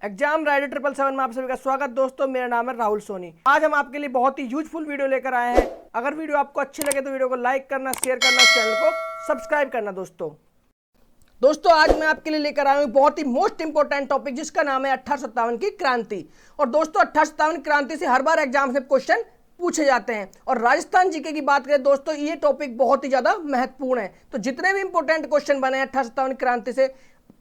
Exam rider 777 में आप सभी का स्वागत। दोस्तों मेरा नाम है राहुल सोनी। आज हम आपके लिए बहुत ही यूजफुल वीडियो लेकर आए हैं। अगर वीडियो आपको अच्छी लगे तो वीडियो को लाइक करना, शेयर करना, चैनल को सब्सक्राइब करना। दोस्तों आज मैं आपके लिए लेकर आया हूं बहुत ही मोस्ट इंपोर्टेंट टॉपिक जिसका नाम है 1857 की क्रांति। और दोस्तों 1857 क्रांति से हर बार एग्जाम से क्वेश्चन पूछे जाते हैं। और राजस्थान जीके की बात करें दोस्तों, ये टॉपिक बहुत ही ज्यादा महत्वपूर्ण है। तो जितने भी इंपोर्टेंट क्वेश्चन बने हैं 1857 क्रांति से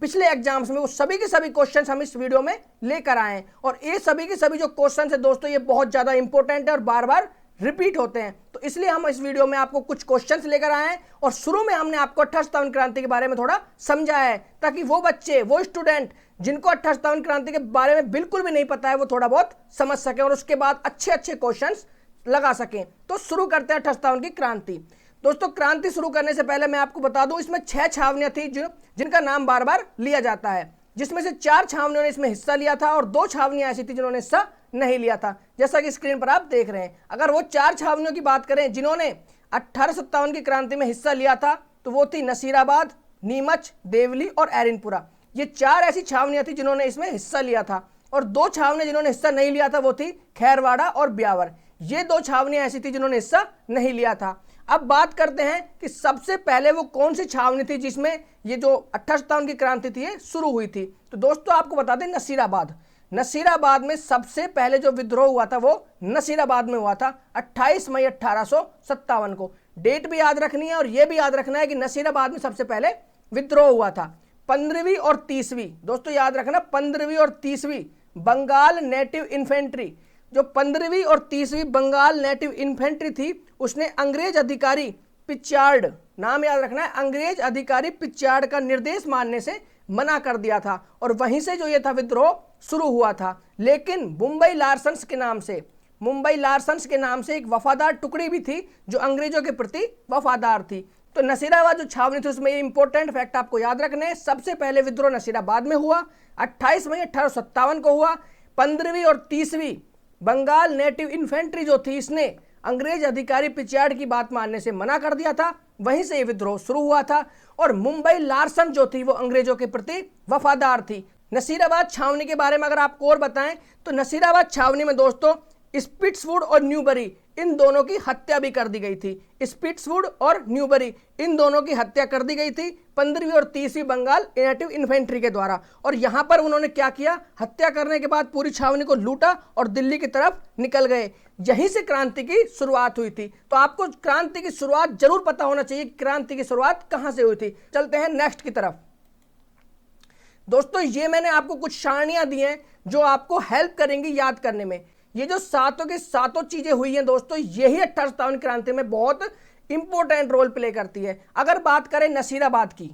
पिछले एग्जाम्स में, वो सभी के सभी क्वेश्चंस हम इस वीडियो में लेकर आए हैं। और ये सभी के सभी जो क्वेश्चंस है दोस्तों, ये बहुत ज्यादा इंपॉर्टेंट है और बार बार रिपीट होते हैं। तो इसलिए हम इस वीडियो में आपको कुछ क्वेश्चंस लेकर आए हैं। और शुरू में हमने आपको 1857 क्रांति के बारे में थोड़ा समझाया है, ताकि वो बच्चे, वो स्टूडेंट जिनको 1857 क्रांति के बारे में बिल्कुल भी नहीं पता है, वो थोड़ा बहुत समझ सके और उसके बाद अच्छे अच्छे क्वेश्चंस लगा सकें। तो शुरू करते हैं 1857 की क्रांति। दोस्तों क्रांति शुरू करने से पहले मैं आपको बता दूं, इसमें 6 छावनियां थी जिनका नाम बार बार लिया जाता है, जिसमें से 4 छावनियों ने इसमें हिस्सा लिया था और 2 छावनियां ऐसी थी जिन्होंने हिस्सा नहीं लिया था, जैसा कि स्क्रीन पर आप देख रहे हैं। अगर वो 4 छावनियों की बात करें जिन्होंने 1857 की क्रांति में हिस्सा लिया था, तो वो थी नसीराबाद, नीमच, देवली और एरिनपुरा। ये 4 ऐसी छावनियां थी जिन्होंने इसमें हिस्सा लिया था। और 2 छावनियां जिन्होंने हिस्सा नहीं लिया था वो थी खैरवाड़ा और ब्यावर। ये 2 छावनियां ऐसी थी जिन्होंने हिस्सा नहीं लिया था। अब बात करते हैं कि सबसे पहले वो कौन सी छावनी थी जिसमें ये जो 1857 की क्रांति थी ये शुरू हुई थी। तो दोस्तों आपको बता दें, नसीराबाद। नसीराबाद में सबसे पहले जो विद्रोह हुआ था वो नसीराबाद में हुआ था 28 मई 1857 को। डेट भी याद रखनी है और यह भी याद रखना है कि नसीराबाद में सबसे पहले विद्रोह हुआ था। 15वीं और 30वीं, दोस्तों याद रखना, 15वीं और 30वीं बंगाल नेटिव इन्फेंट्री, जो 15वीं और 30वीं बंगाल नेटिव इन्फेंट्री थी, उसने अंग्रेज अधिकारी पिचार्ड, नाम याद रखना है, अंग्रेज अधिकारी पिचार्ड का निर्देश मानने से मना कर दिया था। और वहीं से जो ये था विद्रोह शुरू हुआ था। लेकिन मुंबई लार्सन्स के नाम से एक वफादार टुकड़ी भी थी जो अंग्रेजों के प्रति वफादार थी। तो नसीराबाद जो छावनी थी उसमें ये इंपॉर्टेंट फैक्ट आपको याद रखने हैं। सबसे पहले विद्रोह नसीराबाद में हुआ, 28 मई 1857 को हुआ। 15वीं और 30वीं बंगाल नेटिव इन्फेंट्री जो थी, इसने अंग्रेज अधिकारी पिचार्ड की बात मानने से मना कर दिया था। वहीं से ये विद्रोह शुरू हुआ था। और मुंबई लार्सन जो थी वो अंग्रेजों के प्रति वफादार थी। नसीराबाद छावनी के बारे में अगर आपको और बताएं तो नसीराबाद छावनी में दोस्तों स्पिट्सवुड और न्यूबरी इन दोनों की हत्या भी कर दी गई थी। स्पिट्सवुड और न्यूबरी इन दोनों की हत्या कर दी गई थी 15वीं और 30वीं बंगाल नेटिव इन्फेंट्री के द्वारा। और यहां पर उन्होंने क्या किया, हत्या करने के बाद पूरी छावनी को लूटा और दिल्ली की तरफ निकल गए। यहीं से क्रांति की शुरुआत हुई थी। तो आपको क्रांति की शुरुआत जरूर पता होना चाहिए, क्रांति की शुरुआत कहां से हुई थी। चलते हैं नेक्स्ट की तरफ। दोस्तों ये मैंने आपको कुछ सारणियां दी हैं जो आपको हेल्प करेंगी याद करने में। ये जो सातों की सातों चीजें हुई हैं दोस्तों, यही 1857 क्रांति में बहुत इंपॉर्टेंट रोल प्ले करती है। अगर बात करें नसीराबाद की,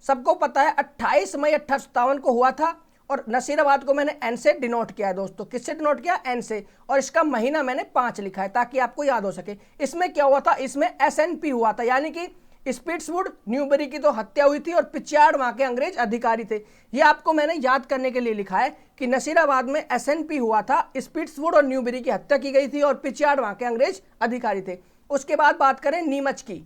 सबको पता है 28 मई 1857 को हुआ था। और नसीराबाद को मैंने एन से डिनोट किया है दोस्तों। किससे डिनोट किया? एन से। और इसका महीना मैंने 5 लिखा है ताकि आपको याद हो सके। इसमें क्या हुआ था, इसमें SNP हुआ था, यानी कि स्पिट्सवुड न्यूबरी की तो हत्या हुई थी और पिचार्ड वहां के अंग्रेज अधिकारी थे। ये आपको मैंने याद करने के लिए लिखा है कि नसीराबाद में SNP हुआ था, स्पिट्सवुड और न्यूबरी की हत्या की गई थी और पिचार्ड वहां के अंग्रेज अधिकारी थे। उसके बाद बात करें नीमच की,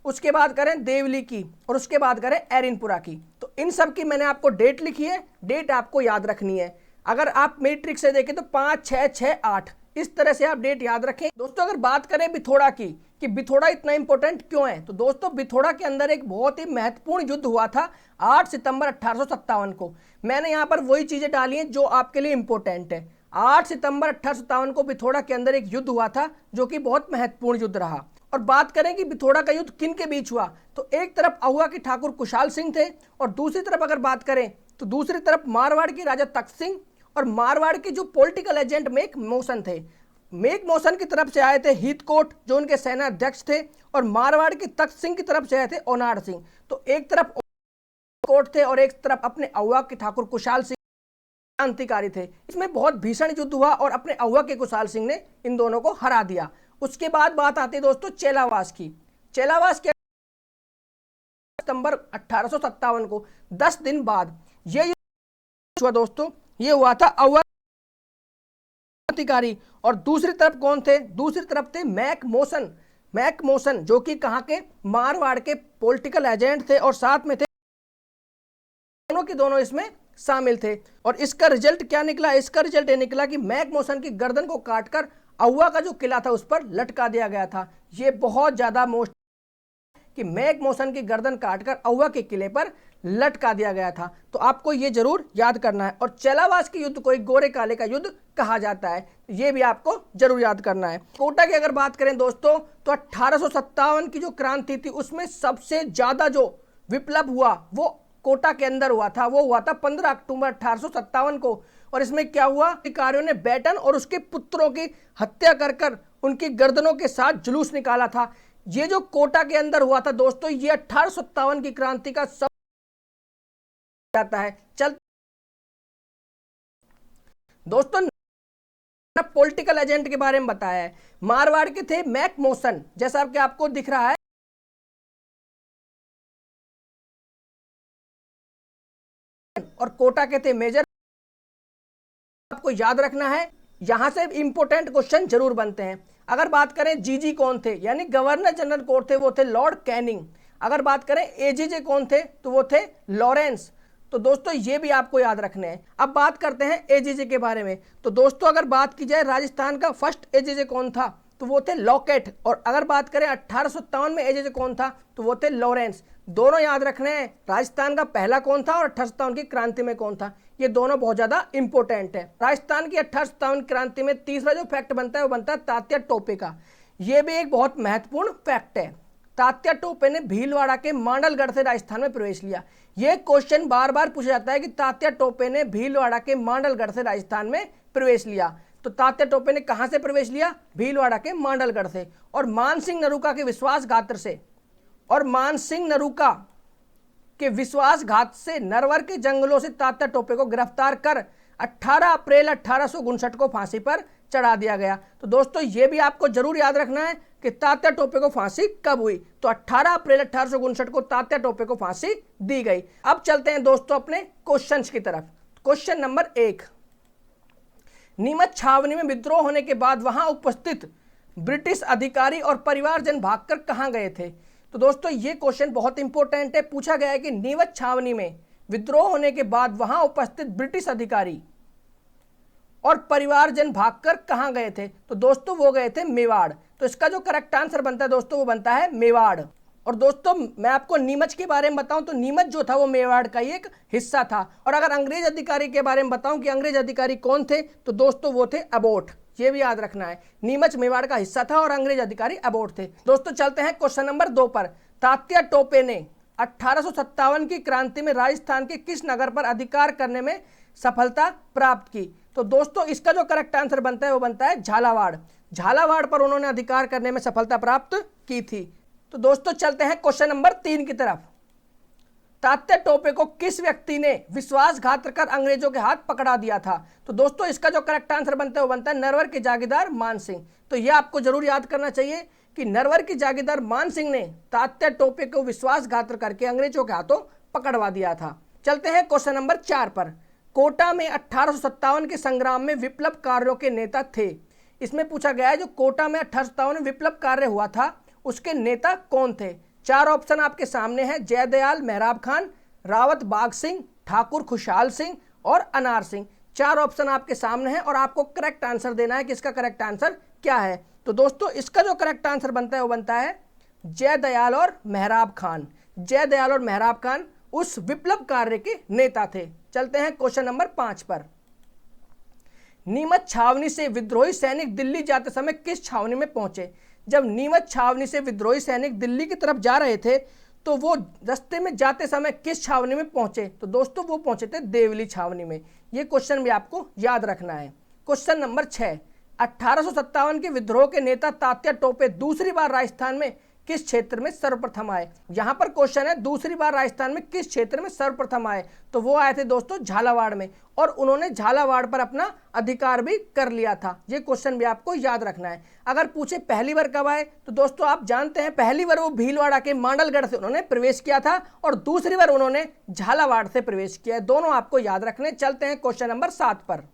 उसके बाद करें देवली की और उसके बाद करें एरिनपुरा की। तो इन सब की मैंने आपको डेट लिखी है, डेट आपको याद रखनी है। अगर आप मेरी ट्रिक से देखें तो 5, 6, 6, 8 इस तरह से आप डेट याद रखें। दोस्तों अगर बात करें बिथोड़ा की कि बिथोड़ा इतना इंपॉर्टेंट क्यों है, तो दोस्तों बिथोड़ा के अंदर एक बहुत ही महत्वपूर्ण युद्ध हुआ था 8 सितंबर 1857 को। मैंने यहां पर वही चीजें डाली हैं जो आपके लिए इंपॉर्टेंट है। 8 सितंबर 1857 को बिथोड़ा के अंदर एक युद्ध हुआ था जो कि बहुत महत्वपूर्ण युद्ध रहा। और बात करें कि बिथोड़ा का युद्ध किन के बीच हुआ, तो एक तरफ अहुआ के ठाकुर कुशाल सिंह थे और दूसरी तरफ अगर बात करें तो दूसरी तरफ मारवाड़ के राजा तख्त सिंह और मारवाड़ के जो पॉलिटिकल एजेंट मेक मोशन थे। मेक मोशन की तरफ से आए थे हीथकोट जो उनके सेना अध्यक्ष थे, और मारवाड़ के तख्त सिंह की तरफ से आए थे ओनाड सिंह। तो एक तरफ कोट थे और एक तरफ अपने अहुआ के ठाकुर कुशाल सिंह क्रांतिकारी थे। इसमें बहुत भीषण युद्ध हुआ और अपने अहुआ के कुशाल सिंह ने इन दोनों को हरा दिया। उसके बाद बात आती है दोस्तों चेलावास की। चेलावास के सितंबर 1857 को 10 दिन बाद ये हुआ दोस्तों, ये हुआ था अहुआ क्रांतिकारी। और दूसरी तरफ कौन थे? दूसरी तरफ थे मैक मोशन जो कि कहां के मारवाड़ के पॉलिटिकल एजेंट थे और साथ में थे दोनों के दोनों इसमें शामिल थे। और इसका रिजल्ट क्या निकला? इसका रिजल्ट ये निकला कि मैकमोहसन की गर्दन को काटकर अहुआ का जो किला था उस पर लटका दिया गया था। ये बहुत ज्यादा मोस्ट कि मैकमोहसन की गर्दन काटकर अहुआ के किले पर लटका दिया गया था। तो आपको ये जरूर याद करना है। और चेलावास के युद्ध को एक गोरे काले का युद्ध कहा जाता है, ये भी आपको जरूर याद करना है। कोटा की अगर बात करें दोस्तों तो 1857 की जो क्रांति थी उसमें सबसे ज्यादा जो विप्लव हुआ वो कोटा के अंदर हुआ था। वो हुआ था 15 अक्टूबर 1857 को। और इसमें क्या हुआ? अधिकारियों ने बेटन और उसके पुत्रों की हत्या कर उनकी गर्दनों के साथ जुलूस निकाला था। ये जो कोटा के अंदर हुआ था दोस्तों, ये 1857 की क्रांति का सब जाता है। चल दोस्तों, पॉलिटिकल एजेंट के बारे में बताया है। मारवाड़ के थे मैकमोहसन, जैसा कि आपको दिख रहा है, और कोटा के थे मेजर। आपको याद रखना है, यहां से इंपोर्टेंट क्वेश्चन जरूर बनते हैं। अगर बात करें जीजी कौन थे, यानी गवर्नर जनरल कौन थे, वो थे लॉर्ड कैनिंग। अगर बात करें एजीजे कौन थे, तो वो थे लॉरेंस। तो दोस्तों ये भी आपको याद रखने हैं। अब बात करते हैं एजीजे के बारे में। तो दोस्तों अगर बात की जाए राजस्थान का फर्स्ट एजीजे कौन था, तो वो थे लॉकेट। और अगर बात करें 1857 में एजीजे कौन था, तो वो थे लॉरेंस। दोनों याद रखने हैं, राजस्थान का पहला कौन था और 1857 की क्रांति में कौन था। ये दोनों बहुत ज्यादा इंपॉर्टेंट है। राजस्थान की 1857 क्रांति में तीसरा जो फैक्ट बनता है वो बनता है तात्या टोपे का। यह भी एक बहुत महत्वपूर्ण फैक्ट है। तात्या टोपे ने भीलवाड़ा के मांडलगढ़ से राजस्थान में प्रवेश लिया। यह क्वेश्चन बार बार पूछा जाता है कि तात्या टोपे ने भीलवाड़ा के मांडलगढ़ से राजस्थान में प्रवेश लिया। तो तात्या टोपे ने कहां से प्रवेश लिया? भीलवाड़ा के मांडलगढ़ से। और मानसिंह नरूका के विश्वासघात से, और मानसिंह नरूका के विश्वासघात से नरवर के जंगलों से तात्या टोपे को गिरफ्तार कर 18 अप्रैल 1859 को फांसी पर चढ़ा दिया गया। तो दोस्तों ये भी आपको जरूर याद रखना है कि तात्या टोपे को फांसी कब हुई। तो 18 अप्रैल 1859 को तात्या टोपे को फांसी दी गई। अब चलते हैं दोस्तों अपने क्वेश्चंस की तरफ। क्वेश्चन नंबर 1, नीमच छावनी में विद्रोह होने के बाद वहां उपस्थित ब्रिटिश अधिकारी और परिवारजन भागकर कहां गए थे? तो दोस्तों ये क्वेश्चन बहुत इंपॉर्टेंट है। पूछा गया है कि नीमच छावनी में विद्रोह होने के बाद वहां उपस्थित ब्रिटिश अधिकारी और परिवारजन भागकर कहां गए थे? तो दोस्तों वो गए थे मेवाड़। तो इसका जो करेक्ट आंसर बनता है दोस्तों वो बनता है मेवाड़। और दोस्तों मैं आपको नीमच के बारे में बताऊं तो नीमच जो था वो मेवाड़ का ही एक हिस्सा था। और अगर अंग्रेज अधिकारी के बारे में बताऊं कि अंग्रेज अधिकारी कौन थे, तो दोस्तों वो थे अबोट। ये भी याद रखना है, नीमच मेवाड़ का हिस्सा था और अंग्रेज अधिकारी अबोट थे। दोस्तों चलते हैं क्वेश्चन नंबर 2 पर। तात्या टोपे ने 1857 की क्रांति में राजस्थान के किस नगर पर अधिकार करने में सफलता प्राप्त की? तो दोस्तों इसका जो करेक्ट आंसर बनता है वो बनता है झालावाड़। झालावाड़ पर उन्होंने अधिकार करने में सफलता प्राप्त की थी। तो दोस्तों चलते हैं क्वेश्चन नंबर 3 की तरफ। तात्या टोपे को किस व्यक्ति ने विश्वासघात कर अंग्रेजों के हाथ पकड़ा दिया था? तो दोस्तों इसका जो करेक्ट आंसर बनता है वो बनता है नरवर के जागीरदार मान सिंह। तो यह आपको जरूर याद करना चाहिए कि नरवर के जागीरदार मान सिंह ने तात्या टोपे को विश्वासघात करके अंग्रेजों के हाथों पकड़वा दिया था। चलते हैं क्वेश्चन नंबर 4 पर। कोटा में 1857 के संग्राम में विप्लवकारियों के नेता थे। इसमें पूछा गया है जो कोटा में 1857 में विप्लव कार्य हुआ था उसके नेता कौन थे? 4 ऑप्शन आपके सामने हैं, जयदयाल मेहराब खान, रावत बाग सिंह, ठाकुर खुशहाल सिंह और अनार सिंह। 4 ऑप्शन आपके सामने हैं और आपको करेक्ट आंसर देना है कि इसका करेक्ट आंसर क्या है। तो दोस्तों इसका जो करेक्ट आंसर बनता है वो बनता है जयदयाल और मेहराब खान। जयदयाल और मेहराब खान उस विप्लव कार्य के नेता थे। चलते हैं क्वेश्चन नंबर 5 पर। नीमच छावनी से विद्रोही सैनिक दिल्ली जाते समय किस छावनी में पहुंचे? जब नीमच छावनी से विद्रोही सैनिक दिल्ली की तरफ जा रहे थे तो वो रास्ते में जाते समय किस छावनी में पहुंचे? तो दोस्तों वो पहुंचे थे देवली छावनी में। ये क्वेश्चन भी आपको याद रखना है। क्वेश्चन नंबर 6, 1857 के विद्रोह के नेता तात्या टोपे दूसरी बार राजस्थान में किस क्षेत्र में सर्वप्रथम आए? यहां पर क्वेश्चन है दूसरी बार राजस्थान में किस क्षेत्र में सर्वप्रथम आए? तो वो आए थे दोस्तों झालावाड़ में, और उन्होंने झालावाड़ पर अपना अधिकार भी कर लिया था। ये क्वेश्चन भी आपको याद रखना है। अगर पूछे पहली बार कब आए, तो दोस्तों आप जानते हैं पहली बार वो भीलवाड़ा के मांडलगढ़ से उन्होंने प्रवेश किया था और दूसरी बार उन्होंने झालावाड़ से प्रवेश किया है। दोनों आपको याद रखने। चलते हैं क्वेश्चन नंबर 7 पर।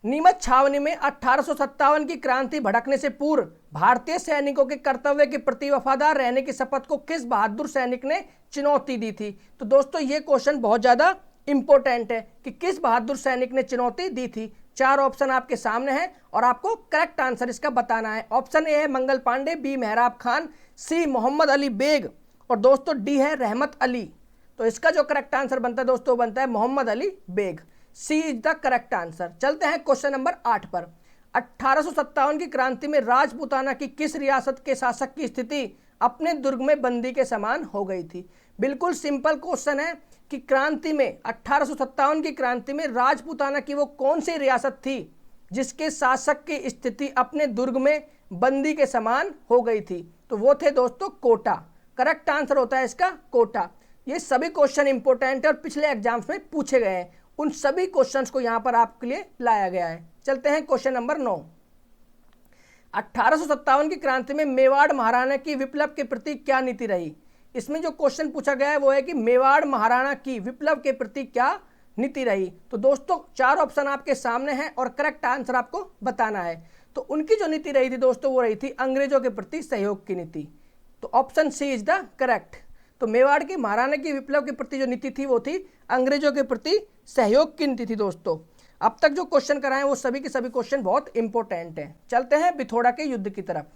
नीमच छावनी में 1857 की क्रांति भड़कने से पूर्व भारतीय सैनिकों के कर्तव्य के प्रति वफादार रहने की शपथ को किस बहादुर सैनिक ने चुनौती दी थी। तो दोस्तों ये क्वेश्चन बहुत ज्यादा इंपॉर्टेंट है कि किस बहादुर सैनिक ने चुनौती दी थी। 4 ऑप्शन आपके सामने हैं और आपको करेक्ट आंसर इसका बताना है। ऑप्शन ए है मंगल पांडे, बी मेहराब खान, सी मोहम्मद अली बेग और दोस्तों डी है रहमत अली। तो इसका जो करेक्ट आंसर बनता है दोस्तों बनता है Mohammad Ali Baig. C is the correct answer. चलते हैं क्वेश्चन नंबर 8 पर। 1857 की क्रांति में राजपूताना की किस रियासत के शासक की स्थिति अपने दुर्ग में बंदी के समान हो गई थी। बिल्कुल सिंपल क्वेश्चन है कि क्रांति में 1857 की क्रांति में राजपूताना की वो कौन सी रियासत थी जिसके शासक की स्थिति अपने दुर्ग में बंदी के समान हो गई थी। तो वो थे दोस्तों कोटा। करेक्ट आंसर होता है इसका कोटा। ये सभी क्वेश्चन इंपोर्टेंट है और पिछले एग्जाम्स में पूछे गए हैं। उन सभी क्वेश्चंस को यहां पर आपके लिए लाया गया है। चलते हैं क्वेश्चन नंबर 9। 1857 की क्रांति में मेवाड़ महाराणा की विप्लव के प्रति क्या नीति रही। इसमें जो क्वेश्चन पूछा गया है वो है कि मेवाड़ महाराणा की विप्लव के प्रति क्या नीति रही। तो दोस्तों 4 ऑप्शन आपके सामने हैं और करेक्ट आंसर आपको बताना है। तो उनकी जो नीति रही थी दोस्तों वो रही थी अंग्रेजों के प्रति सहयोग की नीति। तो option C is the correct. तो मेवाड़ के महाराणा की विप्लव के प्रति जो नीति थी वो थी अंग्रेजों के प्रति सहयोग की नीति थी। दोस्तों अब तक जो क्वेश्चन कराए वो सभी के सभी क्वेश्चन बहुत इंपॉर्टेंट हैं। चलते हैं बिथोड़ा के युद्ध की तरफ।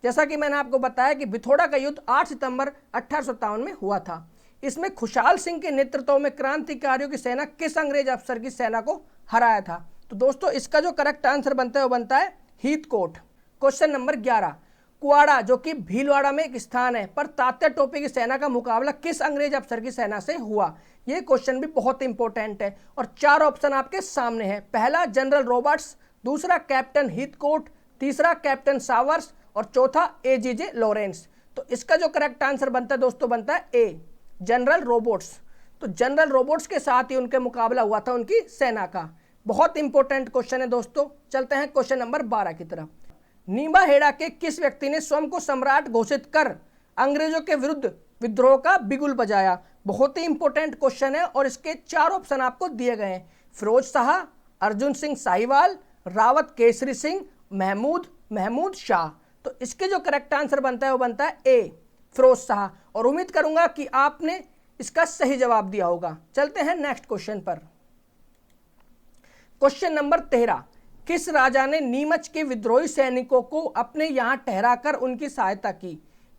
जैसा कि मैंने आपको बताया कि बिथोड़ा का युद्ध 8 सितंबर 1857 में हुआ था। इसमें खुशहाल सिंह के नेतृत्व में क्रांतिकारियों की सेना किस अंग्रेज अफसर की सेना को हराया था। तो दोस्तों इसका जो करेक्ट आंसर बनता है वो बनता है हीथकोट। Question number 11। कुआड़ा जो कि भीलवाड़ा में एक स्थान है पर तात्या टोपे की सेना का मुकाबला किस अंग्रेज अफसर की सेना से हुआ। यह क्वेश्चन भी बहुत इंपॉर्टेंट है और 4 ऑप्शन आपके सामने हैं। पहला जनरल रॉबर्ट्स, दूसरा कैप्टन हीथकोट, तीसरा कैप्टन सावर्स और चौथा एजीजे लॉरेंस। तो इसका जो करेक्ट आंसर बनता है दोस्तों बनता है ए जनरल रॉबर्ट्स। तो जनरल रॉबर्ट्स के साथ ही उनके मुकाबला हुआ था उनकी सेना का। बहुत इंपॉर्टेंट क्वेश्चन है दोस्तों। चलते हैं क्वेश्चन नंबर 12 की तरफ। नीमा हेड़ा के किस व्यक्ति ने स्वयं को सम्राट घोषित कर अंग्रेजों के विरुद्ध विद्रोह का बिगुल बजाया। बहुत ही इंपॉर्टेंट क्वेश्चन है और इसके 4 ऑप्शन आपको दिए गए हैं। फिरोज शाह, अर्जुन सिंह साहिवाल, रावत केसरी सिंह, महमूद शाह। तो इसके जो करेक्ट आंसर बनता है वो बनता है ए फिरोज शाह। और उम्मीद करूंगा कि आपने इसका सही जवाब दिया होगा। चलते हैं नेक्स्ट क्वेश्चन पर। Question number 13। किस राजा ने नीमच के विद्रोही सैनिकों को अपने यहां ठहराकर उनकी सहायता की।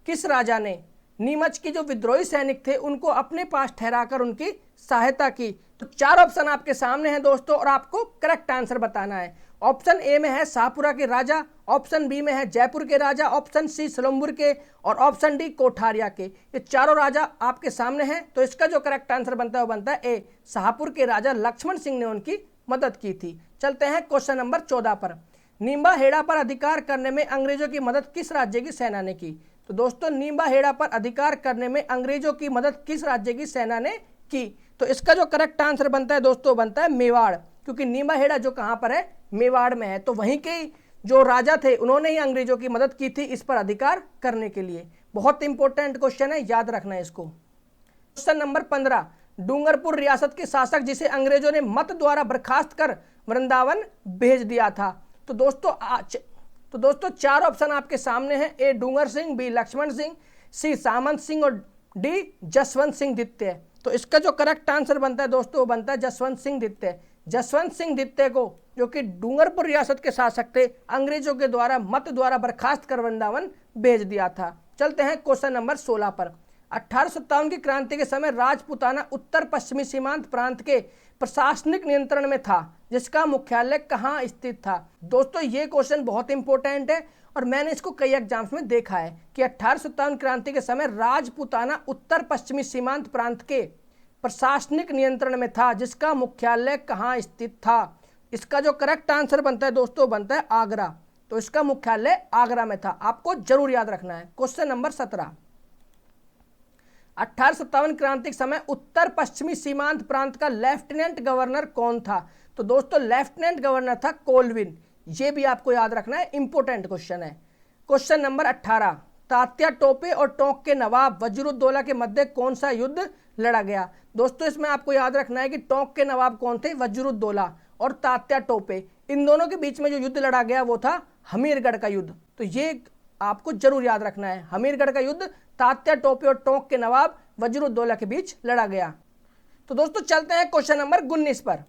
किस राजा ने नीमच के जो विद्रोही सैनिक थे उनको अपने पास ठहराकर उनकी सहायता की। तो 4 ऑप्शन आपके सामने हैं दोस्तों और आपको करेक्ट आंसर बताना है। ऑप्शन ए में है शाहपुरा के राजा, ऑप्शन बी में है जयपुर के राजा, ऑप्शन सी सिलंबुर के और ऑप्शन डी कोठारिया के। ये चारों राजा आपके सामने हैं। तो इसका जो करेक्ट आंसर बनता है वो बनता है ए शाहपुर के राजा लक्ष्मण सिंह ने उनकी मदद की थी। चलते हैं क्वेश्चन नंबर 14 पर। नींबा हेड़ा पर अधिकार करने में अंग्रेजों की मदद किस राज्य की सेना ने की। तो दोस्तों नींबा हेड़ा पर अधिकार करने में अंग्रेजों की मदद किस राज्य की सेना ने की। तो इसका जो करेक्ट आंसर बनता है दोस्तों बनता है मेवाड़, क्योंकि नींबा हेड़ा जो कहां पर है मेवाड़ में है। तो वहीं के जो राजा थे उन्होंने ही अंग्रेजों की मदद की थी इस पर अधिकार करने के लिए। बहुत इंपॉर्टेंट क्वेश्चन है, याद रखना है इसको। Question number 15। डूंगरपुर रियासत के शासक जिसे अंग्रेजों ने मत द्वारा बर्खास्त कर वृंदावन भेज दिया था। तो दोस्तों 4 ऑप्शन आपके सामने हैं। ए डूंगर सिंह, बी लक्ष्मण सिंह, सी सामंत सिंह और डी जसवंत सिंह द्वितीय। तो इसका जो करेक्ट आंसर बनता है दोस्तों वो बनता है जसवंत सिंह द्वितीय। जसवंत सिंह द्वितीय को जो कि डूंगरपुर रियासत के शासक थे अंग्रेजों के द्वारा मत द्वारा बर्खास्त कर वृंदावन भेज दिया था। चलते हैं क्वेश्चन नंबर 16 पर। 1857 की क्रांति के समय राजपूताना उत्तर पश्चिमी सीमांत प्रांत के प्रशासनिक नियंत्रण में था जिसका मुख्यालय कहाँ स्थित था। दोस्तों ये क्वेश्चन बहुत इंपॉर्टेंट है और मैंने इसको कई एग्जाम्स में देखा है कि 1857 क्रांति के समय राजपूताना उत्तर पश्चिमी सीमांत प्रांत के प्रशासनिक नियंत्रण में था जिसका मुख्यालय कहाँ स्थित था। इसका जो करेक्ट आंसर बनता है दोस्तों बनता है आगरा। तो इसका मुख्यालय आगरा में था, आपको जरूर याद रखना है। Question number 17। 1857 क्रांति के समय उत्तर पश्चिमी सीमांत प्रांत का लेफ्टिनेंट गवर्नर कौन था। तो दोस्तों लेफ्टिनेंट गवर्नर था कोलविन। ये भी आपको याद रखना है, इंपॉर्टेंट क्वेश्चन है। Question number 18। तात्या टोपे और टोंक के नवाब वजीरुद्दौला के मध्य कौन सा युद्ध लड़ा गया। दोस्तों इसमें आपको याद रखना है कि टोंक के नवाब कौन थे, वजीरुद्दौला, और तात्या टोपे, इन दोनों के बीच में जो युद्ध लड़ा गया वो था हमीरगढ़ का युद्ध। तो ये आपको जरूर याद रखना है, हमीरगढ़ का युद्ध तात्या टोपे और टोंक के नवाब वजीरुद्दौला के बीच लड़ा गया। तो दोस्तों चलते हैं क्वेश्चन नंबर 19 पर।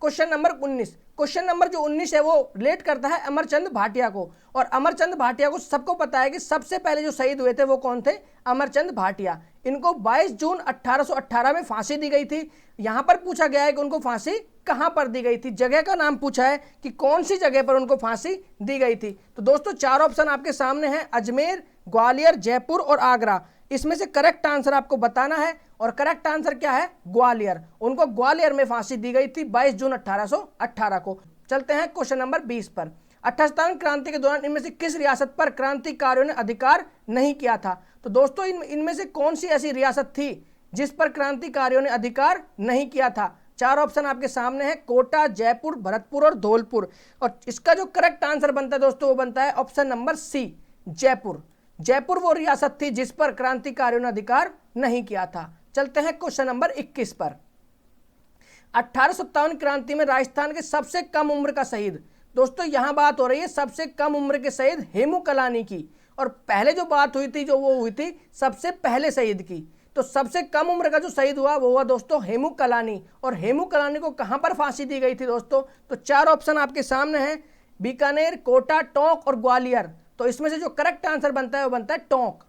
क्वेश्चन नंबर 19, क्वेश्चन नंबर जो 19 है वो रिलेट करता है अमरचंद भाटिया को। और अमरचंद भाटिया को सबको पता है कि सबसे पहले जो शहीद हुए थे वो कौन थे, अमरचंद भाटिया। इनको 22 जून 1818 में फांसी दी गई थी। यहां पर पूछा गया है कि उनको फांसी कहां पर दी गई थी, जगह का नाम पूछा है कि कौन सी जगह पर उनको फांसी दी गई थी। तो दोस्तों 4 ऑप्शन आपके सामने हैं, अजमेर, ग्वालियर, जयपुर और आगरा। इसमें से करेक्ट आंसर आपको बताना है और करेक्ट आंसर क्या है, ग्वालियर। उनको ग्वालियर में फांसी दी गई थी 22 जून 1818 को। चलते हैं क्वेश्चन नंबर 20 पर। 78 क्रांति के दौरान इनमें से किस रियासत पर क्रांतिकारियों ने अधिकार नहीं किया था। तो दोस्तों इनमें से कौन सी ऐसी रियासत थी जिस पर क्रांतिकारियों ने अधिकार नहीं किया था। 4 ऑप्शन आपके सामने हैं, कोटा, जयपुर, भरतपुर और धौलपुर। और इसका जो करेक्ट आंसर बनता है दोस्तों वो बनता है option number C, Jaipur. Jaipur वो रियासत थी जिस पर क्रांतिकारियों ने अधिकार नहीं किया था। चलते हैं क्वेश्चन नंबर 21 पर। 1857 क्रांति में राजस्थान के सबसे कम उम्र का शहीद। दोस्तों यहां बात हो रही है सबसे कम उम्र के शहीद हेमू कलानी की। और पहले जो बात हुई थी वो हुई थी सबसे पहले शहीद की। तो सबसे कम उम्र का जो शहीद हुआ वो हुआ दोस्तों हेमू कलानी। और हेमू कलानी को कहां पर फांसी दी गई थी दोस्तों, तो 4 ऑप्शन आपके सामने हैं, बीकानेर, कोटा, टोंक और ग्वालियर। तो इसमें से जो करेक्ट आंसर बनता है वो बनता है टोंक।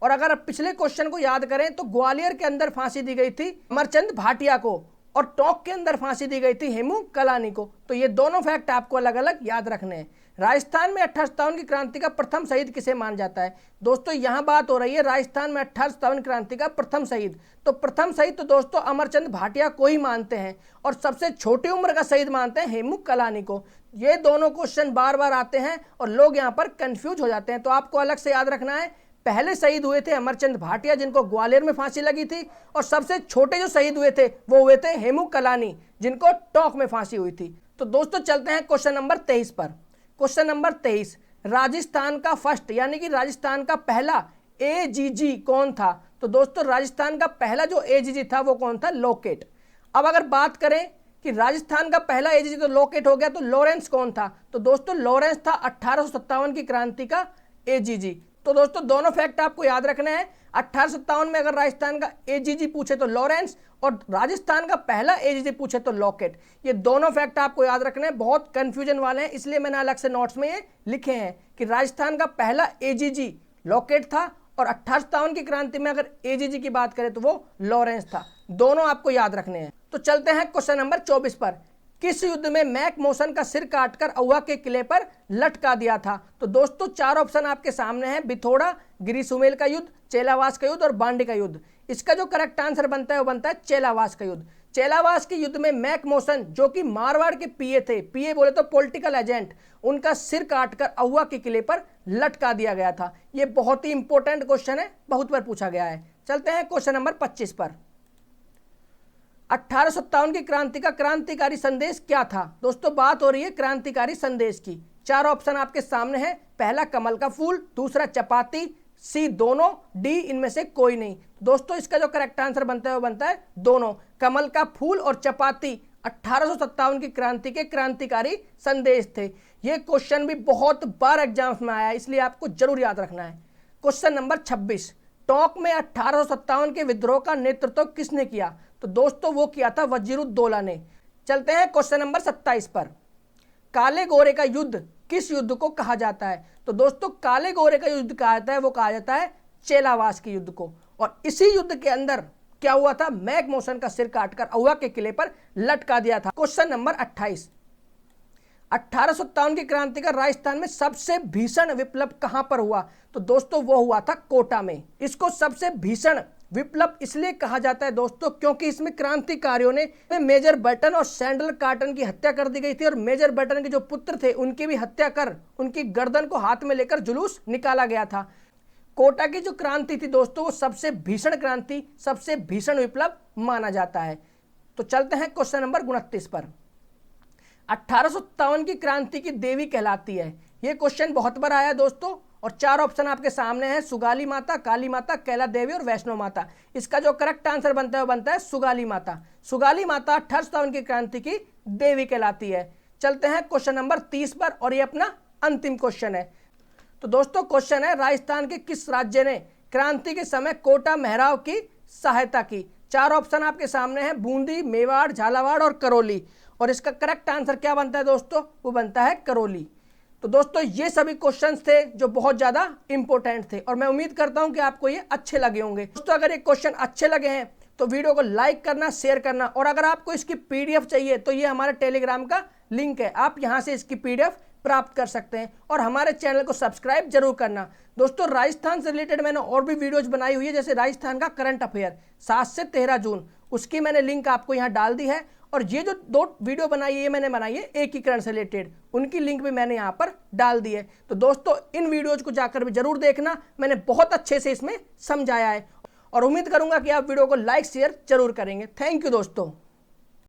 और अगर आप पिछले क्वेश्चन को याद करें तो ग्वालियर के अंदर फांसी दी गई थी अमरचंद भाटिया को और टोंक के अंदर फांसी दी गई थी हेमू कलानी को। तो ये दोनों फैक्ट आपको अलग अलग याद रखने हैं। राजस्थान में 1857 की क्रांति का प्रथम शहीद किसे माना जाता है। दोस्तों यहां बात हो रही है राजस्थान में 1857 क्रांति का प्रथम शहीद। तो प्रथम शहीद तो दोस्तों अमरचंद भाटिया को ही मानते हैं और सबसे छोटी उम्र का शहीद मानते हैं हेमू कलानी को। ये दोनों क्वेश्चन बार बार आते हैं और लोग यहाँ पर कंफ्यूज हो जाते हैं। तो आपको अलग से याद रखना है, पहले शहीद हुए थे अमरचंद भाटिया जिनको ग्वालियर में फांसी लगी थी, और सबसे छोटे जो शहीद हुए थे वो हुए थे हेमू कलानी जिनको टोंक में फांसी हुई थी। तो दोस्तों चलते हैं क्वेश्चन नंबर 23 पर। क्वेश्चन नंबर 23, राजस्थान का फर्स्ट यानी कि राजस्थान का पहला एजीजी कौन था। तो दोस्तों राजस्थान का पहला जो एजीजी था वो कौन था, लोकेट। अब अगर बात करें कि राजस्थान का पहला एजीजी तो लोकेट हो गया, तो लॉरेंस कौन था। तो दोस्तों लॉरेंस था 1857 की क्रांति का एजीजी। तो दोस्तों दोनों फैक्ट आपको याद रखने हैं। 1857 में अगर राजस्थान का एजीजी पूछे तो लॉरेंस और राजस्थान का पहला एजीजी पूछे तो लॉकेट। ये दोनों फैक्ट आपको याद रखने हैं, बहुत कंफ्यूजन वाले हैं, इसलिए मैंने अलग से नोट्स में ये लिखे हैं कि राजस्थान का पहला एजीजी लॉकेट था और 1857 की क्रांति में अगर एजीजी की बात करें तो वो लॉरेंस था। दोनों आपको याद रखने हैं। तो चलते हैं क्वेश्चन नंबर 24 पर। किस युद्ध में मैक मोशन का सिर काटकर औवा के किले पर लटका दिया था। तो दोस्तों 4 ऑप्शन आपके सामने हैं, बिथोड़ा, गिरिसुमेल का युद्ध, चेलावास का युद्ध और बांडे का युद्ध। इसका जो करेक्ट आंसर बनता है वो बनता है चेलावास का युद्ध। चेलावास के युद्ध में मैक मोशन जो कि मारवाड़ के पीए थे, पीए बोले तो पॉलिटिकल एजेंट, उनका सिर काटकर औवा के किले पर लटका दिया गया था। ये बहुत ही इंपॉर्टेंट क्वेश्चन है, बहुत बार पूछा गया है। चलते हैं क्वेश्चन नंबर 25 पर। 1857 की क्रांति का क्रांतिकारी संदेश क्या था। दोस्तों बात हो रही है क्रांतिकारी संदेश की। 4 ऑप्शन आपके सामने हैं, पहला कमल का फूल, दूसरा चपाती, सी दोनों, डी इनमें से कोई नहीं। दोस्तों इसका जो करेक्ट आंसर बनता है वो बनता है दोनों, कमल का फूल और चपाती 1857 की क्रांति के क्रांतिकारी संदेश थे। ये क्वेश्चन भी बहुत बार एग्जाम्स में आया है, इसलिए आपको जरूर याद रखना है। क्वेश्चन नंबर 26, टोंक में 1857 के विद्रोह का नेतृत्व किसने किया। तो दोस्तों वो किया था वजीरुद्दौला ने। चलते हैं क्वेश्चन नंबर 27 पर। काले गोरे का युद्ध किस युद्ध को कहा जाता है। तो दोस्तों काले गोरे का युद्ध कहा जाता है वो कहा जाता है चेलावास के युद्ध को। और इसी युद्ध के अंदर क्या हुआ था, मैक मोशन का सिर काटकर औवा के किले पर लटका दिया था। क्वेश्चन नंबर 28, 1857 की क्रांति का राजस्थान में सबसे भीषण विप्लव कहां पर हुआ। तो दोस्तों वो हुआ था कोटा में। इसको सबसे भीषण विप्लव इसलिए कहा जाता है दोस्तों क्योंकि इसमें क्रांतिकारियों ने मेजर बटन और सैंडल कार्टन की हत्या कर दी गई थी और मेजर बटन के जो पुत्र थे उनकी भी हत्या कर उनकी गर्दन को हाथ में लेकर जुलूस निकाला गया था। कोटा की जो क्रांति थी दोस्तों वो सबसे भीषण क्रांति, सबसे भीषण विप्लव माना जाता है। तो चलते हैं क्वेश्चन नंबर 29 पर। 1857 की क्रांति की देवी कहलाती है। यह क्वेश्चन बहुत बार आया दोस्तों और 4 ऑप्शन आपके सामने हैं, सुगाली माता, काली माता, कैला देवी और वैष्णो माता। इसका जो करेक्ट आंसर बनता है वो बनता है सुगाली माता। सुगाली माता 1857 की क्रांति की देवी कहलाती है। चलते हैं क्वेश्चन नंबर 30 पर, और ये अपना अंतिम क्वेश्चन है। तो दोस्तों क्वेश्चन है, राजस्थान के किस राज्य ने क्रांति के समय कोटा मेहराव की सहायता की? 4 ऑप्शन आपके सामने हैं, बूंदी, मेवाड़, झालावाड़ और करौली। और इसका करेक्ट आंसर क्या बनता है दोस्तों? वो बनता है करौली। तो दोस्तों ये सभी क्वेश्चंस थे जो बहुत ज्यादा इंपॉर्टेंट थे, और मैं उम्मीद करता हूं कि आपको ये अच्छे लगे होंगे। दोस्तों अगर ये क्वेश्चन अच्छे लगे हैं तो वीडियो को लाइक करना, शेयर करना, और अगर आपको इसकी पीडीएफ चाहिए तो ये हमारे टेलीग्राम का लिंक है, आप यहां से इसकी पीडीएफ प्राप्त कर सकते हैं। और हमारे चैनल को सब्सक्राइब जरूर करना। दोस्तों राजस्थान से रिलेटेड मैंने और भी वीडियोज बनाई हुई है, जैसे राजस्थान का करंट अफेयर 7 से 13 जून, उसकी मैंने लिंक आपको यहाँ डाल दी है। और ये जो 2 वीडियो बनाई है, ये मैंने बनाई है एकीकरण से रिलेटेड, उनकी लिंक भी मैंने यहाँ पर डाल दी है। तो दोस्तों इन वीडियोज को जाकर भी जरूर देखना, मैंने बहुत अच्छे से इसमें समझाया है। और उम्मीद करूंगा कि आप वीडियो को लाइक शेयर जरूर करेंगे। थैंक यू दोस्तों।